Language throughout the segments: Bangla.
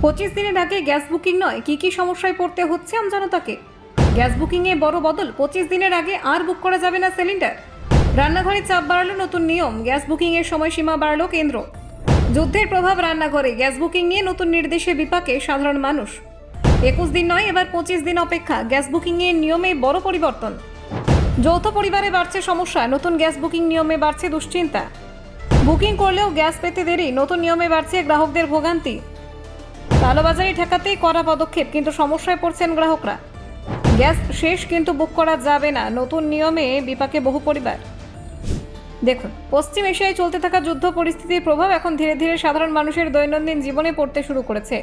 25 দিনের আগে গ্যাস বুকিং নয়, কি সমস্যায় পড়তে হচ্ছে আমজনতাকে। গ্যাস বুকিংয়ে বড় বদল, 25 দিনের আগে আর বুক করা যাবে না সিলিন্ডার। রান্নাঘরে চাপ বাড়ালো নতুন নিয়ম, গ্যাস বুকিংয়ের সময়সীমা বাড়ালো কেন্দ্র। যুদ্ধের প্রভাব রান্নাঘরে, গ্যাস বুকিং নিয়ে নতুন নির্দেশে বিপাকে সাধারণ মানুষ। 21 দিন নয়, এবার 25 দিন অপেক্ষা। গ্যাস বুকিংয়ের নিয়মে বড় পরিবর্তন। যৌথ পরিবারে বাড়ছে সমস্যা, নতুন গ্যাস বুকিং নিয়মে বাড়ছে দুশ্চিন্তা। বুকিং করলেও গ্যাস পেতে দেরি, নতুন নিয়মে বাড়ছে গ্রাহকদের ভোগান্তি। কালোবাজারি ঠেকাতেই কড়া পদক্ষেপ, কিন্তু সমস্যায় পড়ছেন গ্রাহকরা। গ্যাস শেষ কিন্তু বুক করা যাবে না, নতুন নিয়মে বিপাকে বহু পরিবার। দেখুন, পশ্চিম এশিয়ায় চলতে থাকা যুদ্ধ পরিস্থিতির প্রভাব এখন ধীরে ধীরে সাধারণ মানুষের দৈনন্দিন জীবনে পড়তে শুরু করেছে।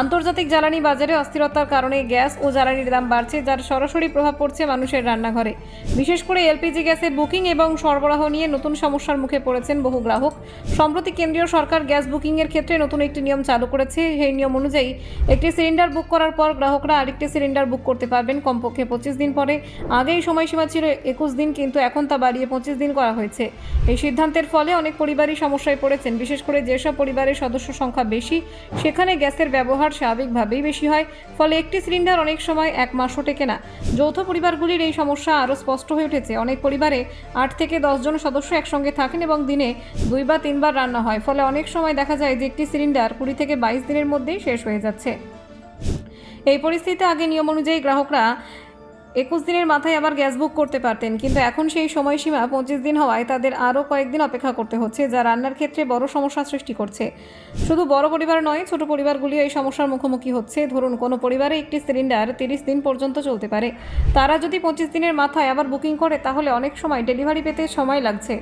আন্তর্জাতিক জ্বালানি বাজারে অস্থিরতার কারণে গ্যাস ও জ্বালানির দাম বাড়ছে, যার সরাসরি প্রভাব পড়ছে মানুষের রান্নাঘরে। বিশেষ করে এলপিজি গ্যাসের বুকিং এবং সরবরাহ নিয়ে নতুন সমস্যার মুখে পড়েছেন বহু গ্রাহক। সম্প্রতি কেন্দ্রীয় সরকার গ্যাস বুকিংয়ের ক্ষেত্রে নতুন একটি নিয়ম চালু করেছে। সেই নিয়ম অনুযায়ী একটি সিলিন্ডার বুক করার পর গ্রাহকরা আরেকটি সিলিন্ডার বুক করতে পারবেন কমপক্ষে 25 দিন পরে। আগেই সময়সীমা ছিল 21 দিন, কিন্তু এখন তা বাড়িয়ে 25 দিন করা হয়েছে। এই সিদ্ধান্তের ফলে অনেক পরিবারই সমস্যায় পড়েছেন। বিশেষ করে যেসব পরিবারের সদস্য সংখ্যা বেশি, সেখানে গ্যাসের ব্যবহার স্বাভাবিকভাবেই বেশি হয়, ফলে একটি সিলিন্ডার অনেক সময় 1 মাসও টেকে না। যৌথ পরিবারগুলির এই সমস্যা আরও স্পষ্ট হয়ে উঠেছে। অনেক পরিবারে 8 থেকে 10 জন সদস্য একসঙ্গে থাকেন এবং দিনে 2 বা 3 বার রান্না হয়, ফলে অনেক সময় দেখা যায় যে একটি সিলিন্ডার 20 থেকে 22 দিনের মধ্যেই শেষ হয়ে যাচ্ছে। এই পরিস্থিতিতে আগে নিয়ম অনুযায়ী গ্রাহকরা 21 দিনের মাথায় আবার গ্যাস বুক করতে পারতেন, কিন্তু এখন সেই সময়সীমা 25 দিন হওয়ায় তাদের আরও কয়েকদিন অপেক্ষা করতে হচ্ছে, যা রান্নার ক্ষেত্রে বড় সমস্যা সৃষ্টি করছে। শুধু বড় পরিবার নয়, ছোট পরিবারগুলিও এই সমস্যার মুখোমুখি হচ্ছে। ধরুন, কোনো পরিবারে একটি সিলিন্ডার 30 দিন পর্যন্ত চলতে পারে। তারা যদি 25 দিনের মাথায় আবার বুকিং করে, তাহলে অনেক সময় ডেলিভারি পেতে সময় লাগছে।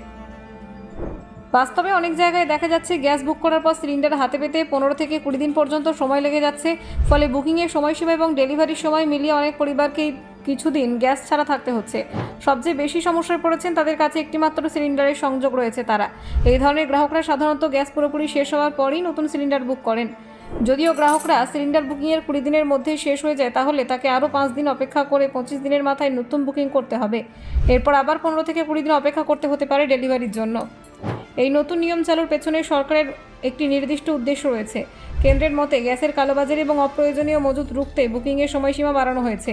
বাস্তবে অনেক জায়গায় দেখা যাচ্ছে গ্যাস বুক করার পর সিলিন্ডার হাতে পেতে 15 থেকে 20 দিন পর্যন্ত সময় লেগে যাচ্ছে। ফলে বুকিংয়ের সময়সীমা এবং ডেলিভারির সময় মিলিয়ে অনেক পরিবারকেই কিছুদিন গ্যাস ছাড়া থাকতে হচ্ছে। সবচেয়ে বেশি সমস্যায় পড়েছেন তাদের কাছে একটিমাত্র সিলিন্ডারের সংযোগ রয়েছে তারা। এই ধরনের গ্রাহকরা সাধারণত গ্যাস পুরোপুরি শেষ হওয়ার পরই নতুন সিলিন্ডার বুক করেন। যদিও গ্রাহকরা সিলিন্ডার বুকিংয়ের 20 দিনের মধ্যে শেষ হয়ে যায়, তাহলে তাকে আরও 5 দিন অপেক্ষা করে 25 দিনের মাথায় নতুন বুকিং করতে হবে। এরপর আবার 15 থেকে 20 দিন অপেক্ষা করতে হতে পারে ডেলিভারির জন্য। এই নতুন নিয়ম চালুর পেছনে সরকারের একটি নির্দিষ্ট উদ্দেশ্য রয়েছে। কেন্দ্রের মতে, গ্যাসের কালোবাজারি এবং অপ্রয়োজনীয় মজুত রুখতে বুকিংয়ের সময়সীমা বাড়ানো হয়েছে।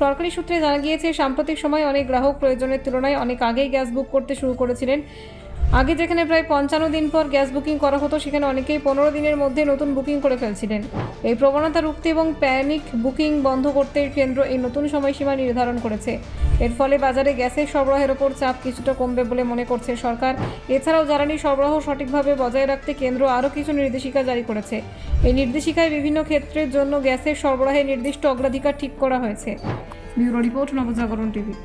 সরকারি সূত্রে জানা গিয়েছে, সাম্প্রতিক সময়ে অনেক গ্রাহক প্রয়োজনের তুলনায় অনেক আগেই গ্যাস বুক করতে শুরু করেছিলেন। আগে যেখানে প্রায় 55 দিন পর গ্যাস বুকিং করা হতো, সেখানে অনেকেই 15 দিনের মধ্যে নতুন বুকিং করে ফেলছিলেন। এই প্রবণতা রুখতে এবং প্যানিক বুকিং বন্ধ করতে কেন্দ্র এই নতুন সময়সীমা নির্ধারণ করেছে। এর ফলে বাজারে গ্যাসের সরবরাহের ওপর চাপ কিছুটা কমবে বলে মনে করছে সরকার। এছাড়াও জ্বালানি সরবরাহ সঠিকভাবে বজায় রাখতে কেন্দ্র আরও কিছু নির্দেশিকা জারি করেছে। এই নির্দেশিকায় বিভিন্ন ক্ষেত্রের জন্য গ্যাসের সরবরাহে নির্দিষ্ট অগ্রাধিকার ঠিক করা হয়েছে। Bureau report, Nabajagaran TV.